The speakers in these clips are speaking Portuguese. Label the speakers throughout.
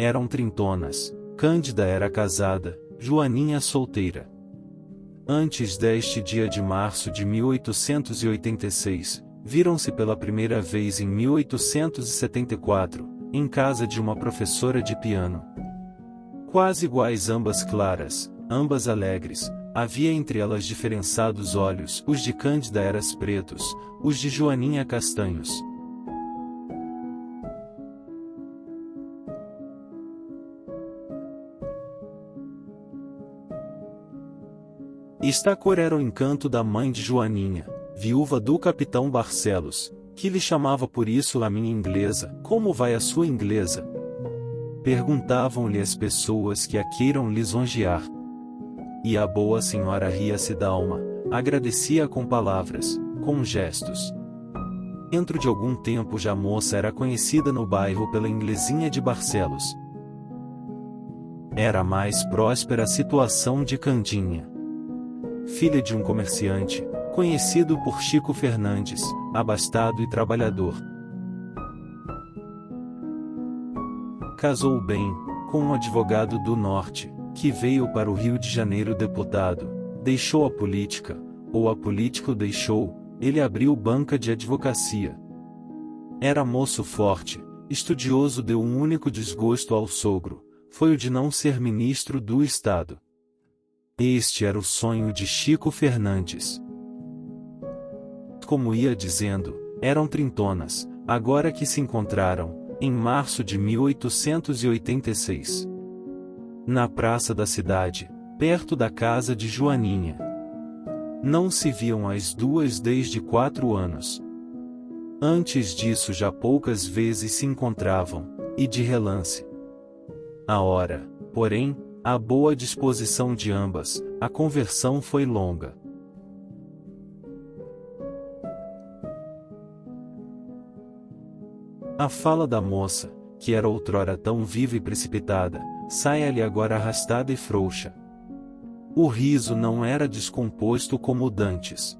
Speaker 1: eram trintonas. Cândida era casada, Joaninha solteira. Antes deste dia de março de 1886, viram-se pela primeira vez em 1874, em casa de uma professora de piano. Quase iguais, ambas claras, ambas alegres, havia entre elas diferenciados olhos, os de Cândida eram pretos, os de Joaninha castanhos. Esta cor era o encanto da mãe de Joaninha, viúva do capitão Barcelos, que lhe chamava por isso a minha inglesa. Como vai a sua inglesa? Perguntavam-lhe as pessoas que a queiram lisonjear. E a boa senhora ria-se da alma, agradecia com palavras, com gestos. Dentro de algum tempo já a moça era conhecida no bairro pela inglesinha de Barcelos. Era a mais próspera a situação de Candinha. Filha de um comerciante, conhecido por Chico Fernandes, abastado e trabalhador. Casou bem, com um advogado do norte, que veio para o Rio de Janeiro deputado, deixou a política, ou a política o deixou, ele abriu banca de advocacia. Era moço forte, estudioso, deu um único desgosto ao sogro, foi o de não ser ministro do Estado. Este era o sonho de Chico Fernandes. Como ia dizendo, eram trintonas, agora que se encontraram, em março de 1886. Na praça da cidade, perto da casa de Joaninha. Não se viam as duas desde 4 anos. Antes disso já poucas vezes se encontravam, e de relance. A hora, porém, a boa disposição de ambas, a conversão foi longa. A fala da moça, que era outrora tão viva e precipitada, saia-lhe agora arrastada e frouxa. O riso não era descomposto como dantes.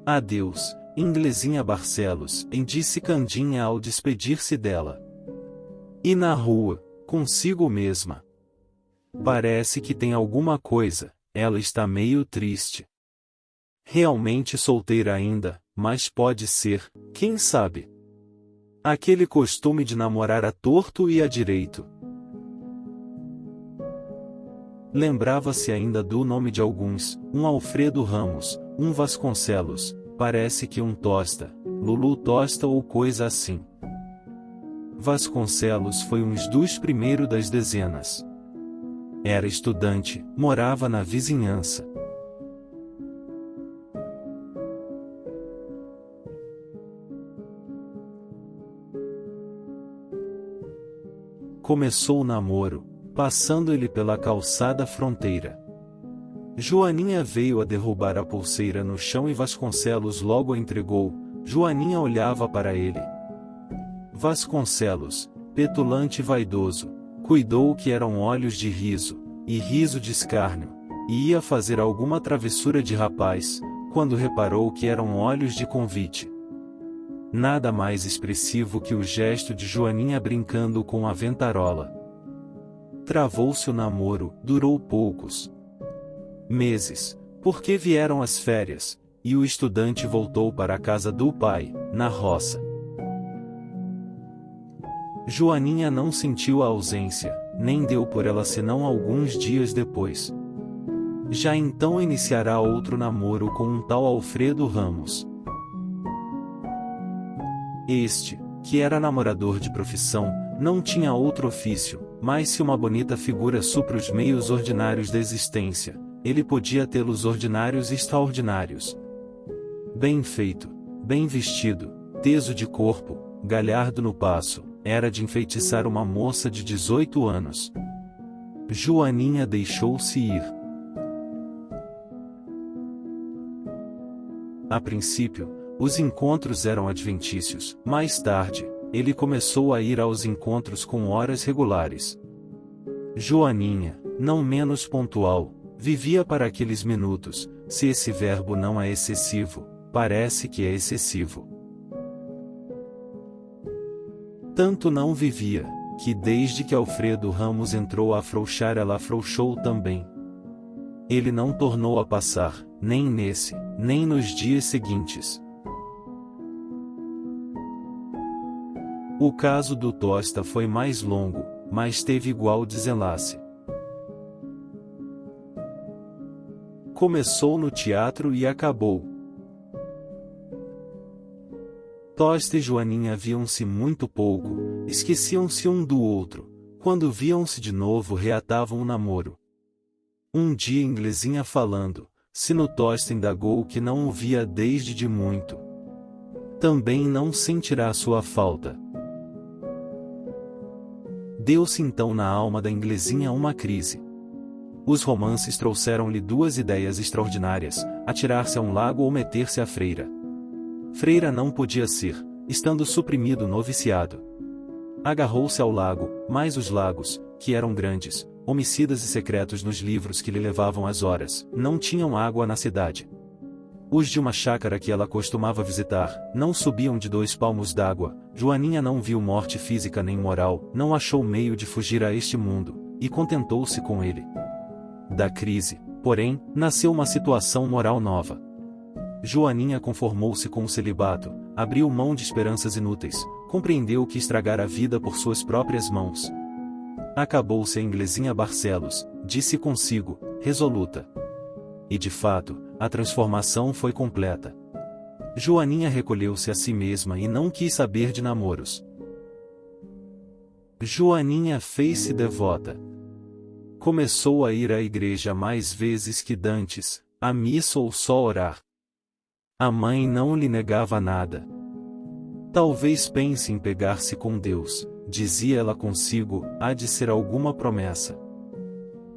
Speaker 1: Adeus, inglesinha Barcelos, disse Candinha ao despedir-se dela. E na rua, consigo mesma. Parece que tem alguma coisa, ela está meio triste. Realmente solteira ainda, mas pode ser, quem sabe? Aquele costume de namorar a torto e a direito. Lembrava-se ainda do nome de alguns, um Alfredo Ramos, um Vasconcelos, parece que um Tosta, Lulu Tosta ou coisa assim. Vasconcelos foi um dos primeiros das dezenas. Era estudante, morava na vizinhança. Começou o namoro, passando ele pela calçada fronteira. Joaninha veio a derrubar a pulseira no chão e Vasconcelos logo a entregou. Joaninha olhava para ele. Vasconcelos, petulante e vaidoso, cuidou que eram olhos de riso, e riso de escárnio, e ia fazer alguma travessura de rapaz, quando reparou que eram olhos de convite. Nada mais expressivo que o gesto de Joaninha brincando com a ventarola. Travou-se o namoro, durou poucos meses, porque vieram as férias, e o estudante voltou para a casa do pai, na roça. Joaninha não sentiu a ausência, nem deu por ela senão alguns dias depois. Já então iniciará outro namoro com um tal Alfredo Ramos. Este, que era namorador de profissão, não tinha outro ofício, mas se uma bonita figura supra os meios ordinários da existência, ele podia tê-los ordinários e extraordinários. Bem feito, bem vestido, teso de corpo, galhardo no passo, era de enfeitiçar uma moça de 18 anos. Joaninha deixou-se ir. A princípio, os encontros eram adventícios. Mais tarde, ele começou a ir aos encontros com horas regulares. Joaninha, não menos pontual, vivia para aqueles minutos. Se esse verbo não é excessivo, parece que é excessivo. Tanto não vivia, que desde que Alfredo Ramos entrou a afrouxar, ela afrouxou também. Ele não tornou a passar, nem nesse, nem nos dias seguintes. O caso do Tosta foi mais longo, mas teve igual desenlace. Começou no teatro e acabou. Tosta e Joaninha viam-se muito pouco, esqueciam-se um do outro. Quando viam-se de novo, reatavam o namoro. Um dia Inglesinha falando, se no Tosta indagou que não o via desde de muito. Também não sentirá sua falta. Deu-se então na alma da Inglesinha uma crise. Os romances trouxeram-lhe duas ideias extraordinárias: atirar-se a um lago ou meter-se à freira. Freira não podia ser, estando suprimido o noviciado. Agarrou-se ao lago, mas os lagos, que eram grandes, homicidas e secretos nos livros que lhe levavam as horas, não tinham água na cidade. Os de uma chácara que ela costumava visitar, não subiam de 2 palmos d'água. Joaninha não viu morte física nem moral, não achou meio de fugir a este mundo, e contentou-se com ele. Da crise, porém, nasceu uma situação moral nova. Joaninha conformou-se com o celibato, abriu mão de esperanças inúteis, compreendeu que estragar a vida por suas próprias mãos. Acabou-se a Inglesinha Barcelos, disse consigo, resoluta. E de fato, a transformação foi completa. Joaninha recolheu-se a si mesma e não quis saber de namoros. Joaninha fez-se devota. Começou a ir à igreja mais vezes que dantes, à missa ou só orar. A mãe não lhe negava nada. Talvez pense em pegar-se com Deus, dizia ela consigo, há de ser alguma promessa.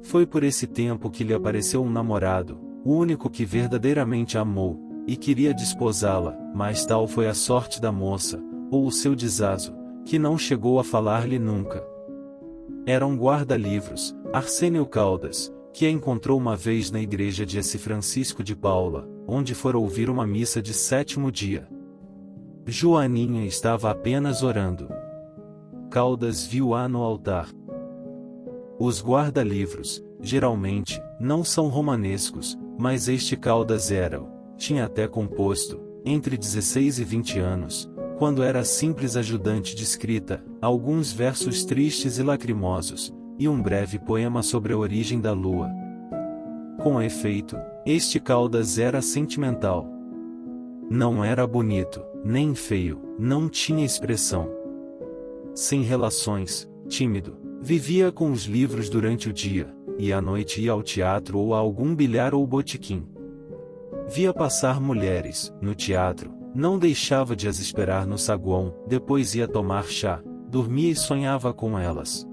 Speaker 1: Foi por esse tempo que lhe apareceu um namorado, o único que verdadeiramente amou, e queria desposá-la, mas tal foi a sorte da moça, ou o seu desazo, que não chegou a falar-lhe nunca. Era um guarda-livros, Arsênio Caldas, que a encontrou uma vez na igreja de S. Francisco de Paula, onde fora ouvir uma missa de 7º dia. Joaninha estava apenas orando. Caldas viu-a no altar. Os guarda-livros, geralmente, não são romanescos, mas este Caldas era-o. Tinha até composto, entre 16 e 20 anos, quando era simples ajudante de escrita, alguns versos tristes e lacrimosos, e um breve poema sobre a origem da lua. Com efeito, este Caldas era sentimental. Não era bonito, nem feio, não tinha expressão. Sem relações, tímido, vivia com os livros durante o dia, e à noite ia ao teatro ou a algum bilhar ou botequim. Via passar mulheres, no teatro, não deixava de as esperar no saguão, depois ia tomar chá, dormia e sonhava com elas.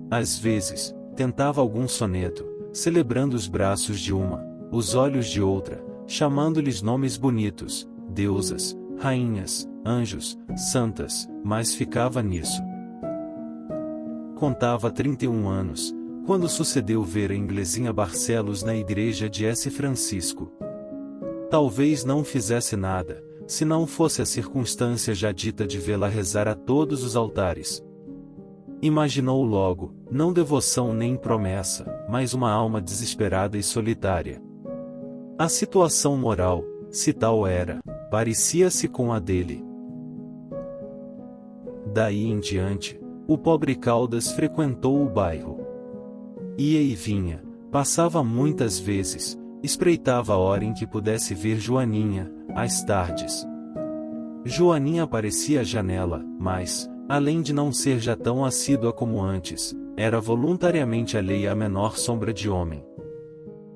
Speaker 1: Às vezes, tentava algum soneto, celebrando os braços de uma, os olhos de outra, chamando-lhes nomes bonitos, deusas, rainhas, anjos, santas, mas ficava nisso. Contava 31 anos, quando sucedeu ver a Inglesinha Barcelos na igreja de S. Francisco. Talvez não fizesse nada, se não fosse a circunstância já dita de vê-la rezar a todos os altares. Imaginou logo, não devoção nem promessa, mas uma alma desesperada e solitária. A situação moral, se tal era, parecia-se com a dele. Daí em diante, o pobre Caldas frequentou o bairro. Ia e vinha, passava muitas vezes, espreitava a hora em que pudesse ver Joaninha, às tardes. Joaninha aparecia à janela, mas, além de não ser já tão assídua como antes, era voluntariamente alheia à menor sombra de homem.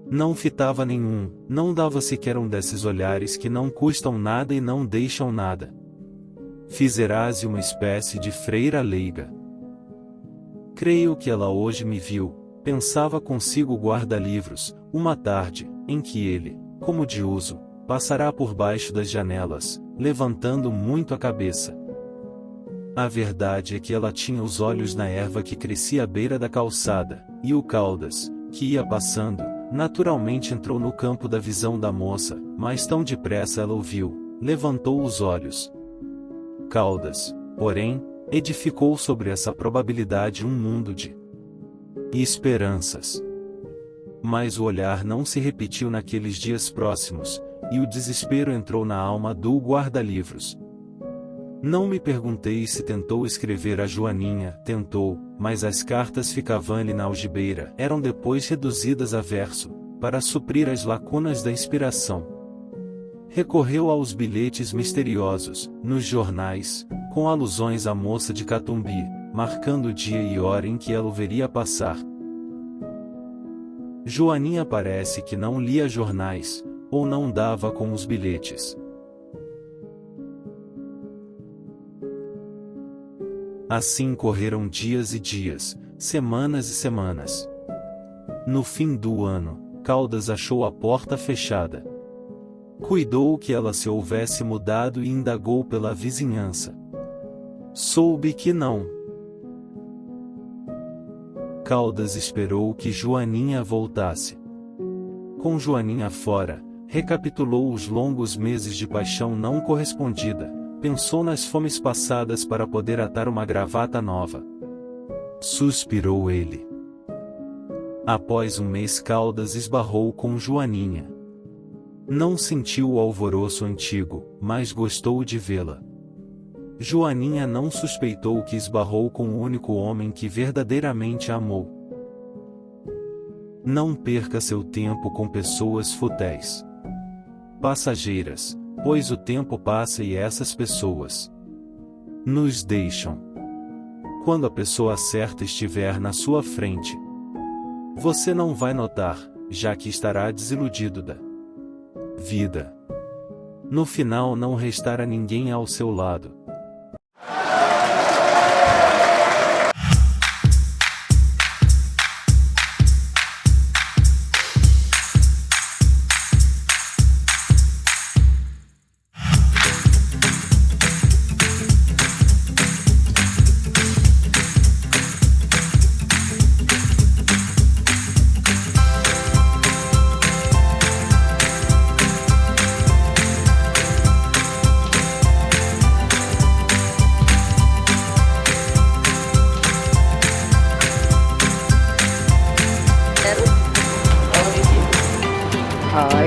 Speaker 1: Não fitava nenhum, não dava sequer um desses olhares que não custam nada e não deixam nada. Fizerás uma espécie de freira leiga. Creio que ela hoje me viu, pensava consigo o guarda-livros, uma tarde, em que ele, como de uso, passará por baixo das janelas, levantando muito a cabeça. A verdade é que ela tinha os olhos na erva que crescia à beira da calçada, e o Caldas, que ia passando, naturalmente entrou no campo da visão da moça, mas tão depressa ela o viu, levantou os olhos. Caldas, porém, edificou sobre essa probabilidade um mundo de esperanças. Mas o olhar não se repetiu naqueles dias próximos, e o desespero entrou na alma do guarda-livros. Não me perguntei se tentou escrever a Joaninha, tentou, mas as cartas ficavam-lhe na algibeira, eram depois reduzidas a verso, para suprir as lacunas da inspiração. Recorreu aos bilhetes misteriosos, nos jornais, com alusões à moça de Catumbi, marcando o dia e hora em que ela o veria passar. Joaninha parece que não lia jornais, ou não dava com os bilhetes. Assim correram dias e dias, semanas e semanas. No fim do ano, Caldas achou a porta fechada. Cuidou que ela se houvesse mudado e indagou pela vizinhança. Soube que não. Caldas esperou que Joaninha voltasse. Com Joaninha fora, recapitulou os longos meses de paixão não correspondida. Pensou nas fomes passadas para poder atar uma gravata nova. Suspirou ele. Após um mês Caldas esbarrou com Joaninha. Não sentiu o alvoroço antigo, mas gostou de vê-la. Joaninha não suspeitou que esbarrou com o único homem que verdadeiramente amou. Não perca seu tempo com pessoas fúteis, passageiras, pois o tempo passa e essas pessoas nos deixam. Quando a pessoa certa estiver na sua frente, você não vai notar, já que estará desiludido da vida. No final não restará ninguém ao seu lado.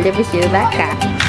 Speaker 2: Olha o vestido da Cá.